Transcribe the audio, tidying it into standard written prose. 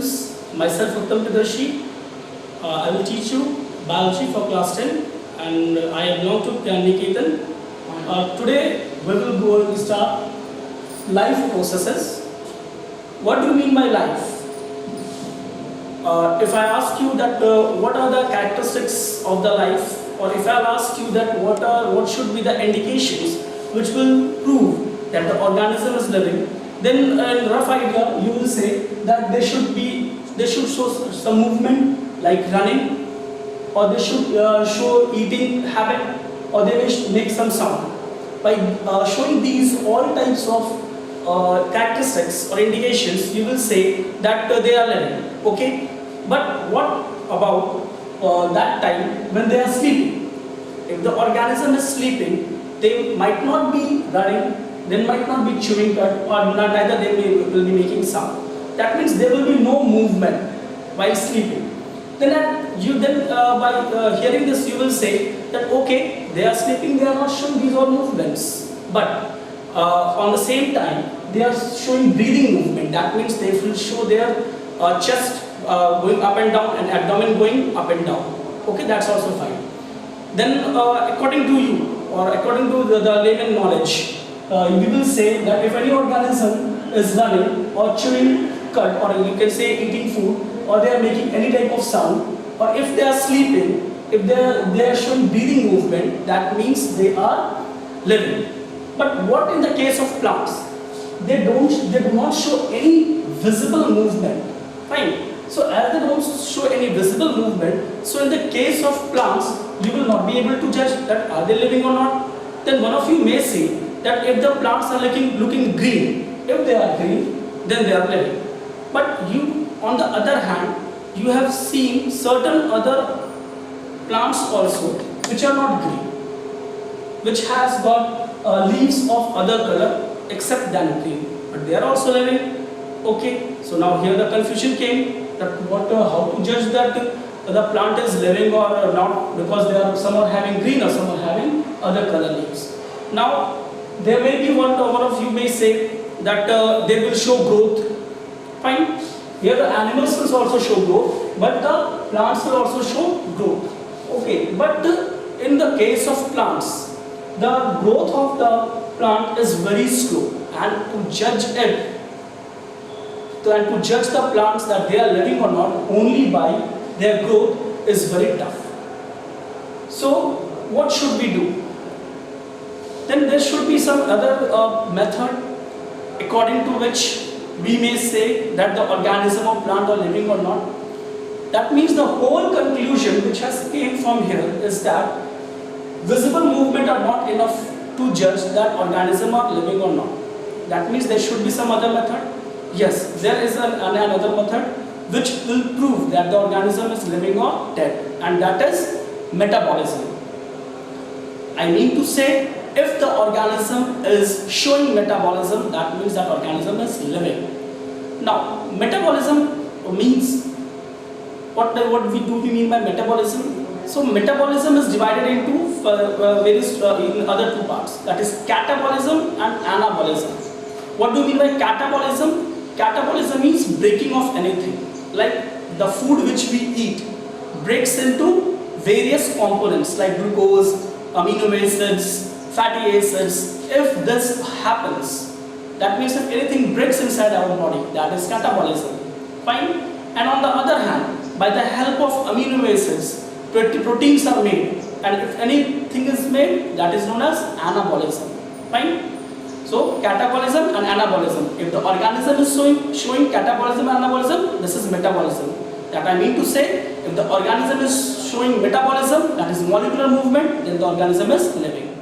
students, myself Uttam Pradarshi. I will teach you biology for class 10 and I belong to Niketan. Today we will go and start life processes. What do you mean by life? If I ask you that what are the characteristics of the life, or if I ask you that what should be the indications which will prove that the organism is living, then in rough idea you will say that they should show some movement like running, or they should show eating habit, or they may make some sound. By showing these all types of characteristics or indications, you will say that they are living. Okay, but what about that time when they are sleeping? If the organism is sleeping, they might not be running, they might not be chewing cud, or neither they will be making sound. That means there will be no movement while sleeping. Then by hearing this, you will say that okay, they are sleeping, they are not showing these all movements. But on the same time, they are showing breathing movement. That means they will show their chest going up and down and abdomen going up and down. Okay, that's also fine. Then according to you, or according to the layman knowledge, we will say that if any organism is running or chewing cud, or you can say eating food, or they are making any type of sound, or if they are sleeping, if they are showing breathing movement, that means they are living. But what in the case of plants? They do not show any visible movement. Fine. So as they don't show any visible movement, so in the case of plants, you will not be able to judge that are they living or not. Then one of you may say that if the plants are looking green, if they are green, then they are living. But you, on the other hand, you have seen certain other plants also which are not green, which has got leaves of other color except than green, but they are also living. Okay, so now here the confusion came that how to judge that the plant is living or not, because some are having green or some are having other color leaves. Now there may be one of you may say that they will show growth. Fine. Here the animals will also show growth, but the plants will also show growth. Okay, but in the case of plants, the growth of the plant is very slow, and to judge it, and to judge the plants that they are living or not only by their growth is very tough. So what should we do? Then there should be some other method according to which we may say that the organism or plant are living or not. That means the whole conclusion which has came from here is that visible movement are not enough to judge that organism are living or not. That means there should be some other method. Yes, there is another method which will prove that the organism is living or dead, and that is metabolism. I mean to say, if the organism is showing metabolism, that means that organism is living. Now, metabolism means, what do we mean by metabolism? So, metabolism is divided into various in other two parts, that is catabolism and anabolism. What do you mean by catabolism? Catabolism means breaking of anything, like the food which we eat breaks into various components like glucose, amino acids, fatty acids. If this happens, that means if anything breaks inside our body, that is catabolism. Fine. And on the other hand, by the help of amino acids, proteins are made, and if anything is made, that is known as anabolism. Fine. So catabolism and anabolism. If the organism is showing catabolism and anabolism, this is metabolism. That I mean to say, if the organism is showing metabolism, that is molecular movement, then the organism is living.